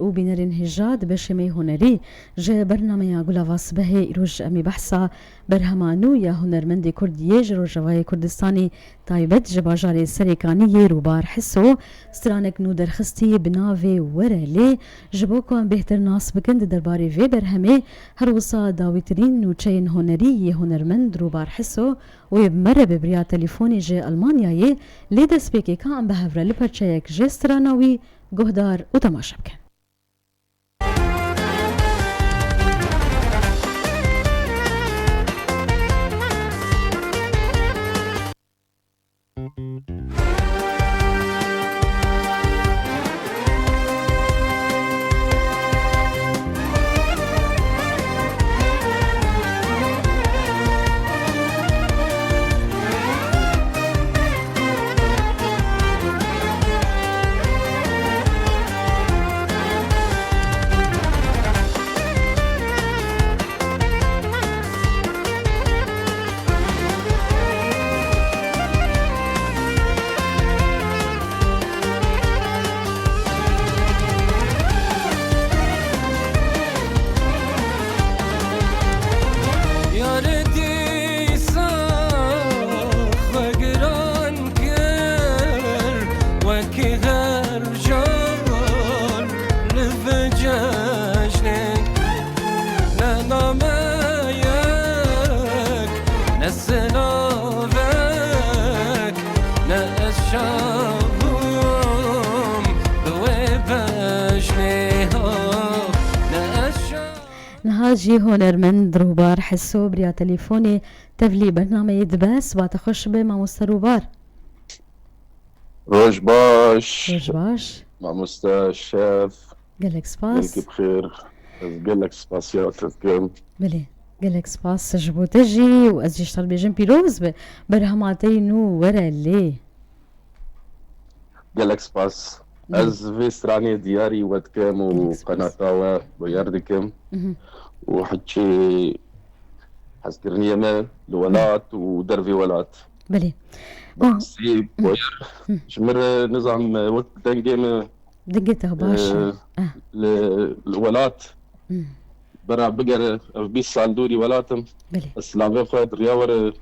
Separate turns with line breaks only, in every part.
وبنرين هجاد بشمي هنري جا برنامج غلاواس به روج أمي بحثا برهمانو يا هنرمندي كردية جرو جواي كردستاني تايبت جباجاري سريكاني روبار حسو سترانك نو درخستي بناوي ورالي جبوكو ام بهتر ناس بكند درباري في برهمي هروسا داويترين نو تشين هنري هنرمند روبار حسو ويبمر ببريا تليفوني جي ألمانيا ليدا سبيكي كان بهفرة لبرشايك جي ستراناوي جهدار وتماشى بكن نهاجي هنرمند روبار حسو بريا تليفوني تفلي برنامج يدبس وتخش بما مستروبار
روج باش
روج باش
مع مستشاف
قالك سباس
قالك بخير قالك سباسيات تذكر
بلي قالك سباس جبو تجي وأزي اشتغل بجنبي روز برهماتي نو ورا اللي
قالك سباس از في ستراني دياري ودكم وقناطاوة ويردكم وحكي حسكرني يما الولات ودرفي ولات
بلي
بسي بوير شمر نظام وقت دنجيم
دقيته باشا
الولات برا بقر بيس سالدوري ولاتم
بلي
السلام خد رياور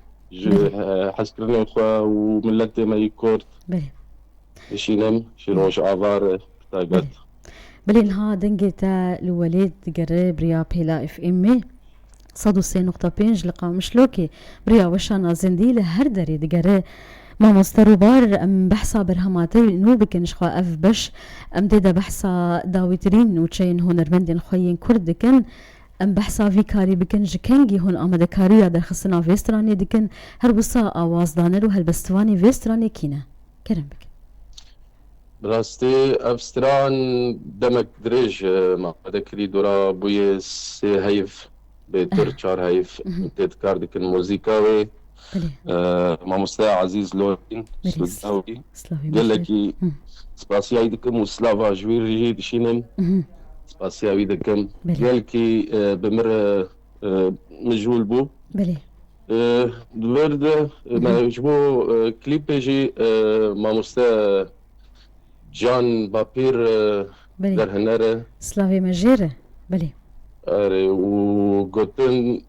حسكرني خوا وملت ما يكورت
بلي
شينم شيروش عبار تاقت
بلي نها دنجيتا الوليد قرب ريا بيلا اف امي صدو سي نقطة بينج لقا مشلوكي بريا وشانا زنديلة هردري دقري ما مستروبار ام بحثا برهماتي نو بكنش خوا اف بش ام ديدا بحثا داويترين وتشين هنرمندين خوين كردكن ام بحثا فيكاري بكن جكنجي هون امد كاريا در خصنا فيستراني دكن هربصا آواز دانر و هلبستواني فيستراني كينا كرم بك
براستي افستران دمك دريج ما ذكري دورا بويس هيف بتر شار هيف تذكر ديك الموسيقى وي ما مستوى عزيز لورين سلوكاوي قال لك سباسيا يدكم وسلافا جوير جيد شينم سباسيا يدكم قال لك بمر مجهول بو
بلي
الورد ما يجبو كليب يجي ما مستوى جان بابير در هنره
سلافي مجيرة بلي
وقوتن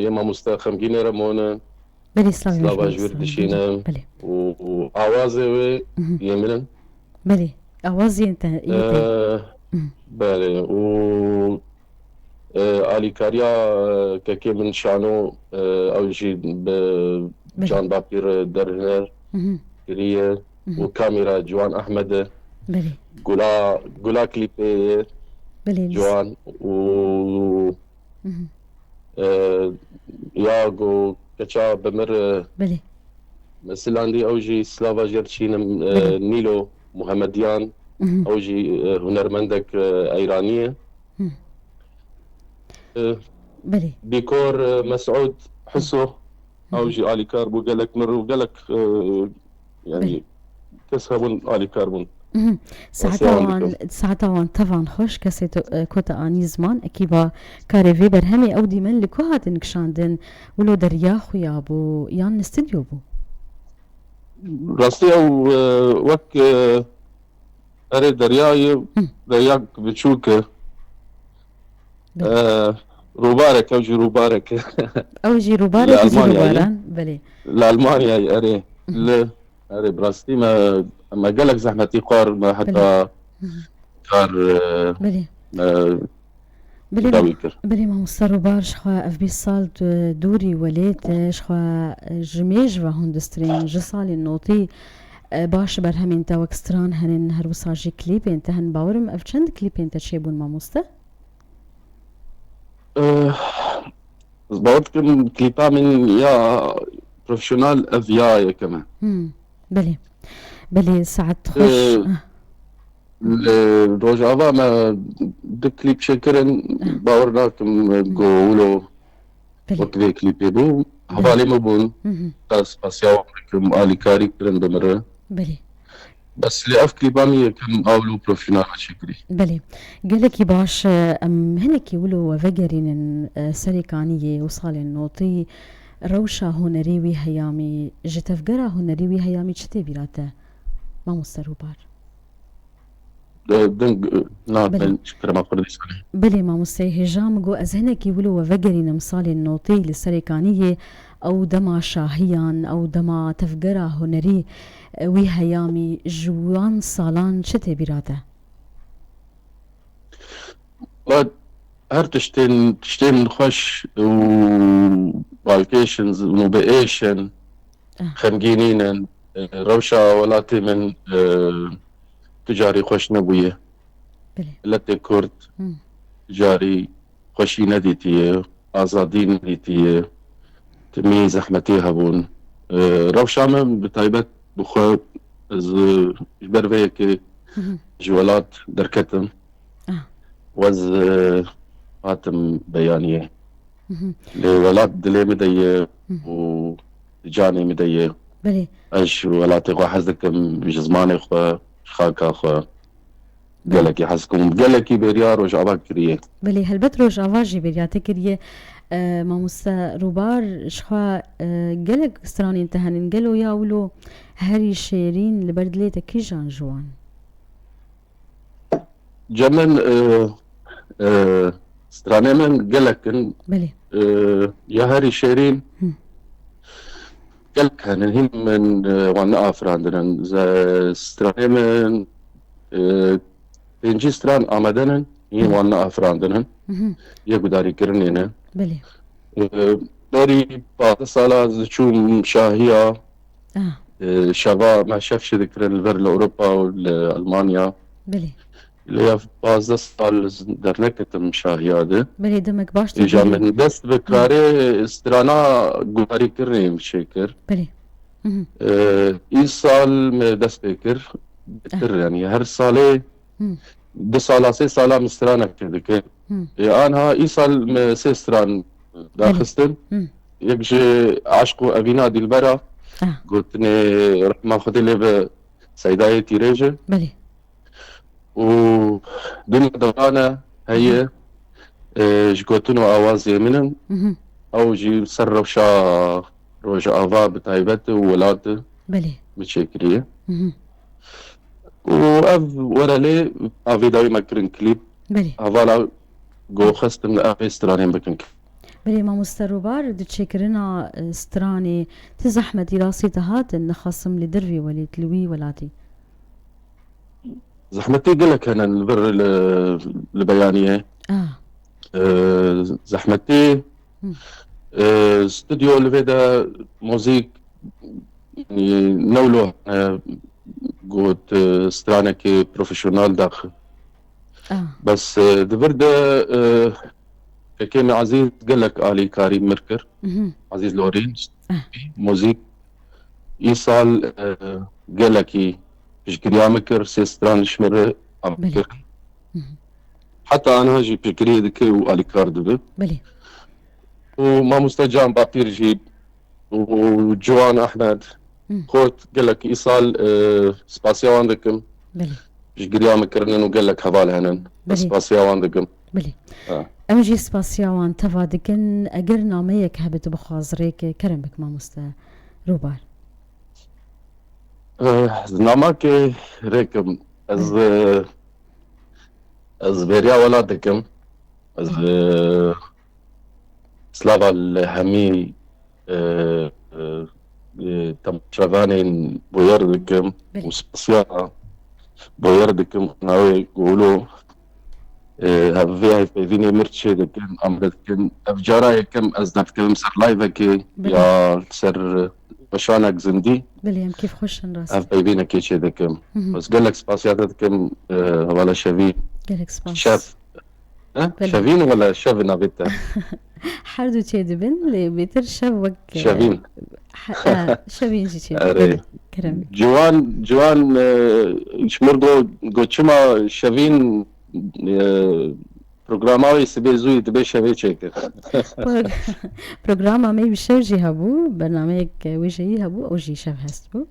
يما مستخم جيني رمونا
بلي سلافا
جوير دشينا وآوازي وي يمنا
بلي آوازي انت
بلي و آلي كاريا كاكي من شانو أو جي جان بابير در هنر كريه وكاميرا جوان أحمد
بلي
قولا كليبي
بلي
جوان و ياغو كتشا بمر
بلي
مثلاندي أوجي سلافا جيرتشين نيلو محمديان أوجي هنرمندك إيرانية
بلي
ديكور مسعود حسو أوجي آلي كاربو قالك مرو قالك يعني كسبون آلي كاربون
ساعتها طبعا خوش كسيتو كوتا اني زمان اكيبا كاريفي برهمي او ديمن لكو هاتن كشاندن ولو دريا خويا بو يان استديو بو
راستي او وك أري درياك بتشوكه روبارك أوجي روبارك
أوجي روبارك يجي
لألمانيا
روباران بلي
لألمانيا أري أري براستي ما قالك زحمتي قار ما حتى كار
بلي بلي
داويكر
بلي ما مستر روبار شخوا أف بي سال دوري وليت شخوا جميج و هندسترين جسالي النوطي باش برهمين تا وكستران هنن هروساجي كليب انت هن باورم اف چند كليب انت تشيبون ما مستا
باوتكم كليبا من يا بروفيشنال افيا كمان
بلي بلي ساعة تخش
روجافا ما كليب شكرن باورناكم قولوا وكذا كليب يبو هبالي مبون تاس باسياو كم آلي كاري كرن بمرة
بلي
بس اللي أف كليبامي كم قولوا بروفيشنال شكري
بلي قالك باش ام هنك يقولوا وفجرين سريكانية وصال النوطي روشا هنريوي هيامي جتفقرا هنريوي هيامي چتي بيراته ما مستروبار
دنگ ناتن شكرا ما قردي سنة
بلي ما مستي هجام جو از هنك يقولوا وفجرين مصال النوطي لسريكانية او دما شاهيان او دما تفقرا هنري وي هيامي جوان صالان چتي بيراته
هر تشتين خوش و بالكيشنز ونوبيشن خمجينين روشا ولاتي من تجاري خوش نبوية لاتي كورد تجاري خوشي نديتي آزادين نديتي تميز أحمتي هبون روشا من بتايبت بخوا جبر جوالات دركتم وز فاتم بيانية لولات دلي مدية وجاني مدية
بلي
اش ولاتي خو حزكم بجزماني خو شخاكا خو قالك يحسكم قالك بريار وجعبا كريه
بلي هلبت روج اواجي برياتي كريه ما موسى روبار شخوا قالك استراني انتهن قالوا يا ولو هاري شيرين لبردليتا كي جان جوان
جمن استراني من قالك
بلي
يا هاري شيرين قالك هن من وانا افراندن استراني من تنجي ستران آمدنن هي وانا افراندن يقو داري كرنين
بلي
داري بعد سالا زشوم شاهية شباب ما شافش ذكر البر لأوروبا والألمانيا
بلي
اللي هي بعد سال درنكتم شاهية ده
بلي دمك باش
إجا من دست بكاري استرانا قواري كرنين بشكر
بلي
إي سال دست بكر بكر يعني هر سالي دو سالا سي سالا مسترانا كردك أنا إي سال سي استران داخستن يكجي عشقو أبينا دلبرا قلتني رحمة خدي لي بسيداية تيريجي
بلي
ودنيا درانا هي جقوتنو آوازي منن أو جي سر روشا آفا بتايبت وولاد
بلي
متشكرية وأف ورا لي أفي داوي مكرن كليب
بلي
أفالا جو خست من أفي استرانين بكن
بلي ما مستروبار دتشكرنا استراني تزحمة دراسي تهات النخصم لدري ولي تلوي ولاتي
زحمتي قلك أنا البر البيانية زحمتي استوديو لفيدا موزيك يعني نولو قلت استرانك بروفيشنال داخل بس دبرده كيمي عزيز قالك آلي كاري مركر عزيز لورين موزيك إيصال قالك بشكريا مكر سيستران شمر أمكر حتى أنا هاجي بشكري ذكي وآلي كار دبي
بلي
وما مستجام بابير جيب وجوان أحمد خوت قالك إيصال سباسيا عندكم
بلي
بشكريا مكرنن وقالك هبال هنن سباسيا عندكم
بلي امجي سباسيا وان تفا دكن اگر ناميك هبت بخازريك كرمك ما مستا روبار
نامك ريكم از بریا ولادكم از سلافا الهمي تمشرفانين بويردكم وسبسيا بويردكم ناوي يقولوا هفيها فيني مرتشي دكم أمرتكم أفجارا يكم أزدتكم سر لايفكي يا سر بشانك زندي
بليام كيف خوش نراس
هفينا كيشي دكم بس قال لك سباسياتكم ولا شافي
قال لك سباس
شاف شافين ولا شافنا بيتا
حردو تشيدي بن لي بيتر شافك
شافين
شافين جي كرم
جوان شمرغو قوتشما شافين برنامج سبي زوي تبي شافي تشيك
برنامج ما بشوجي هبو برنامج وجهي هبو او جي شاف هستبو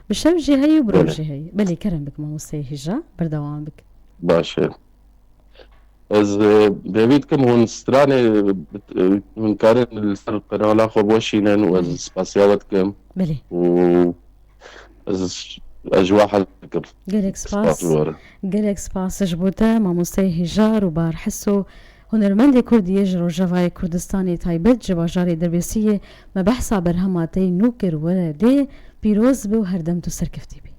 بشوجي هي وبروجي هي بلي كرم بك ما مستهجا بردوام بك
باشه از بيبيتكم هون ستراني من كارن السر قرالا خوبوشينن واز سباسياتكم
بلي
و از اجواء حدكم
قالك سباس جبوتا ما مستهجا وبار حسو هنرمندي كردي يجرو جواي كردستاني تايبت جواجاري دربيسية ما بحثا برهماتي نوكر ولا دي بيروز بو هردمتو سركفتي بي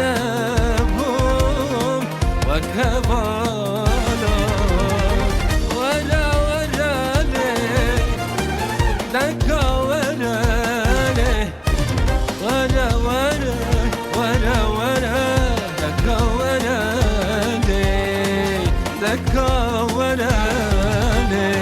لهم وكبالا ولا ولا لي لك ولا لي ولا ولا ولا ولا لك ولا لي لك ولا لي.